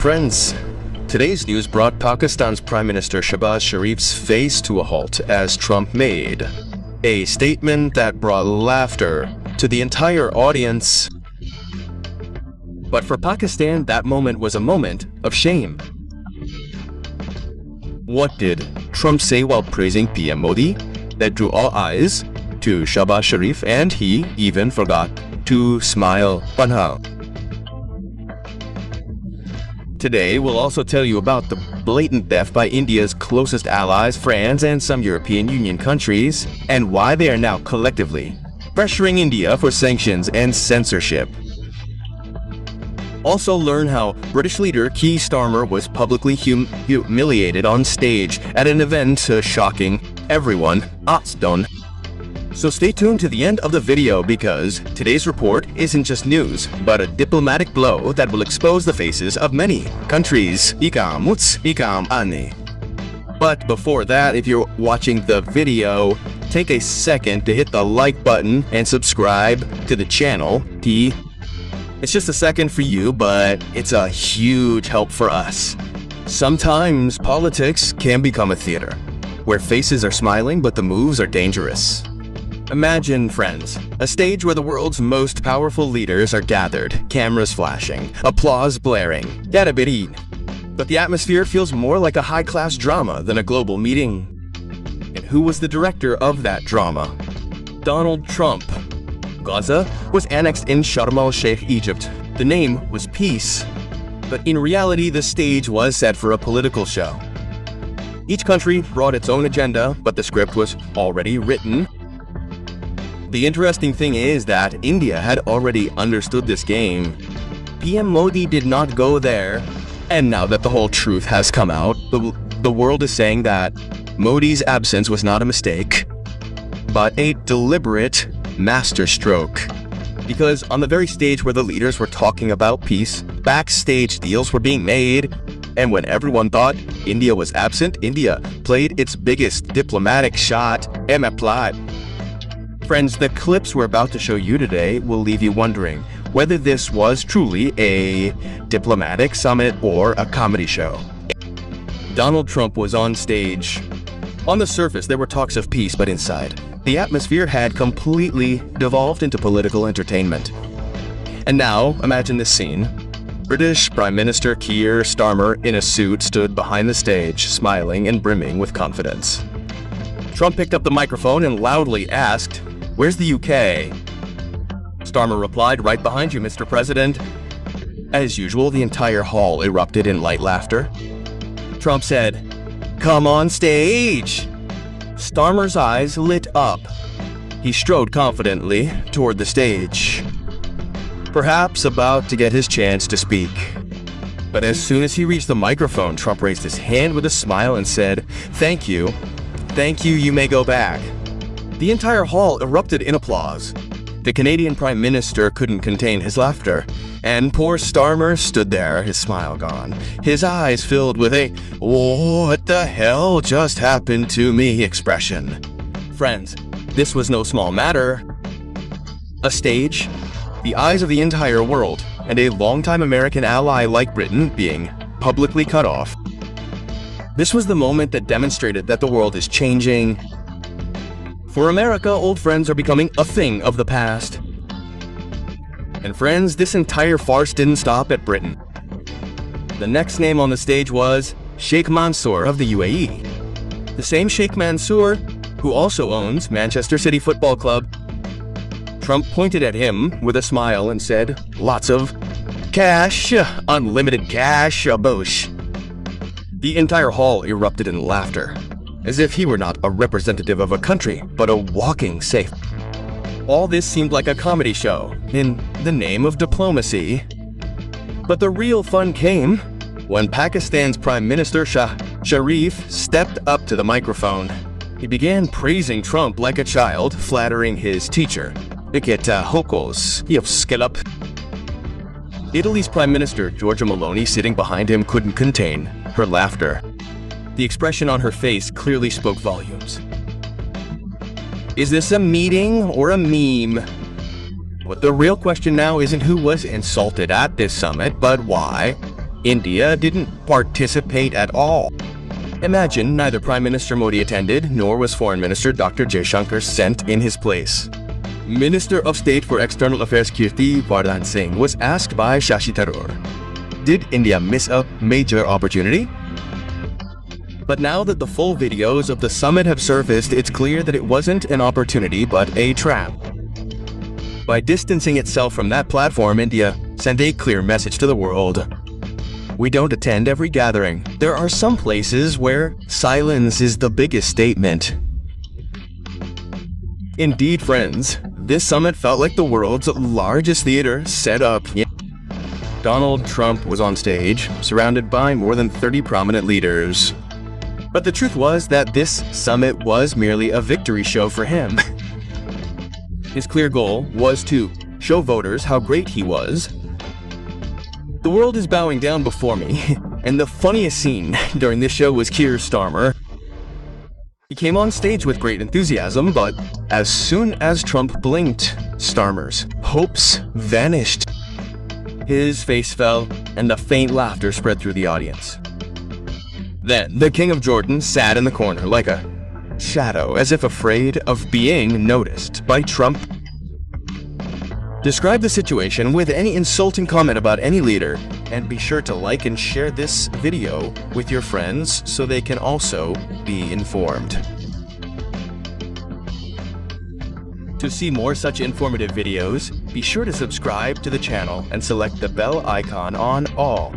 Friends, today's news brought Pakistan's Prime Minister Shehbaz Sharif's face to a halt as Trump made a statement that brought laughter to the entire audience. But for Pakistan, that moment was a moment of shame. What did Trump say while praising PM Modi that drew all eyes to Shehbaz Sharif, and he even forgot to smile? Panha. Today, we'll also tell you about the blatant theft by India's closest allies, France, and some European Union countries, and why they are now collectively pressuring India for sanctions and censorship. Also learn how British leader Keir Starmer was publicly humiliated on stage at an event, shocking everyone. So stay tuned to the end of the video, because today's report isn't just news, but a diplomatic blow that will expose the faces of many countries. But before that, if you're watching the video, take a second to hit the like button and subscribe to the channel. It's just a second for you, but it's a huge help for us. Sometimes politics can become a theater, where faces are smiling but the moves are dangerous. Imagine, friends, a stage where the world's most powerful leaders are gathered, cameras flashing, applause blaring, but the atmosphere feels more like a high-class drama than a global meeting. And who was the director of that drama? Donald Trump. Gaza was annexed in Sharm el-Sheikh, Egypt. The name was peace, but in reality the stage was set for a political show. Each country brought its own agenda, but the script was already written. The interesting thing is that India had already understood this game. PM Modi did not go there, and now that the whole truth has come out, the world is saying that Modi's absence was not a mistake, but a deliberate masterstroke. Because on the very stage where the leaders were talking about peace, backstage deals were being made, and when everyone thought India was absent, India played its biggest diplomatic shot and applied. Friends, the clips we're about to show you today will leave you wondering whether this was truly a diplomatic summit or a comedy show. Donald Trump was on stage. On the surface, there were talks of peace, but inside, the atmosphere had completely devolved into political entertainment. And now, imagine this scene. British Prime Minister Keir Starmer in a suit stood behind the stage, smiling and brimming with confidence. Trump picked up the microphone and loudly asked, "Where's the UK?" Starmer replied, "Right behind you, Mr. President." As usual, the entire hall erupted in light laughter. Trump said, "Come on stage." Starmer's eyes lit up. He strode confidently toward the stage, perhaps about to get his chance to speak. But as soon as he reached the microphone, Trump raised his hand with a smile and said, "Thank you. Thank you, you may go back." The entire hall erupted in applause. The Canadian Prime Minister couldn't contain his laughter, and poor Starmer stood there, his smile gone, his eyes filled with a "what the hell just happened to me" expression. Friends, this was no small matter. A stage, the eyes of the entire world, and a longtime American ally like Britain being publicly cut off. This was the moment that demonstrated that the world is changing. For America, old friends are becoming a thing of the past. And friends, this entire farce didn't stop at Britain. The next name on the stage was Sheikh Mansour of the UAE. The same Sheikh Mansour who also owns Manchester City Football Club. Trump pointed at him with a smile and said, "Lots of cash, unlimited cash, bosh." The entire hall erupted in laughter, as if he were not a representative of a country, but a walking safe. All this seemed like a comedy show, in the name of diplomacy. But the real fun came when Pakistan's Prime Minister Sharif stepped up to the microphone. He began praising Trump like a child, flattering his teacher. Italy's Prime Minister, Giorgia Meloni, sitting behind him, couldn't contain her laughter. The expression on her face clearly spoke volumes. Is this a meeting or a meme? But the real question now isn't who was insulted at this summit, but why. India didn't participate at all. Imagine neither Prime Minister Modi attended, nor was Foreign Minister Dr. Jaishankar sent in his place. Minister of State for External Affairs Kirti Vardhan Singh was asked by Shashi Tharoor, did India miss a major opportunity? But now that the full videos of the summit have surfaced, it's clear that it wasn't an opportunity but a trap. By distancing itself from that platform, India sent a clear message to the world. We don't attend every gathering. There are some places where silence is the biggest statement. Indeed, friends, this summit felt like the world's largest theater set up. Donald Trump was on stage, surrounded by more than 30 prominent leaders. But the truth was that this summit was merely a victory show for him. His clear goal was to show voters how great he was. The world is bowing down before me, and the funniest scene during this show was Keir Starmer. He came on stage with great enthusiasm, but as soon as Trump blinked, Starmer's hopes vanished. His face fell, and a faint laughter spread through the audience. Then, the King of Jordan sat in the corner like a shadow, as if afraid of being noticed by Trump. Describe the situation with any insulting comment about any leader, and be sure to like and share this video with your friends so they can also be informed. To see more such informative videos, be sure to subscribe to the channel and select the bell icon on all.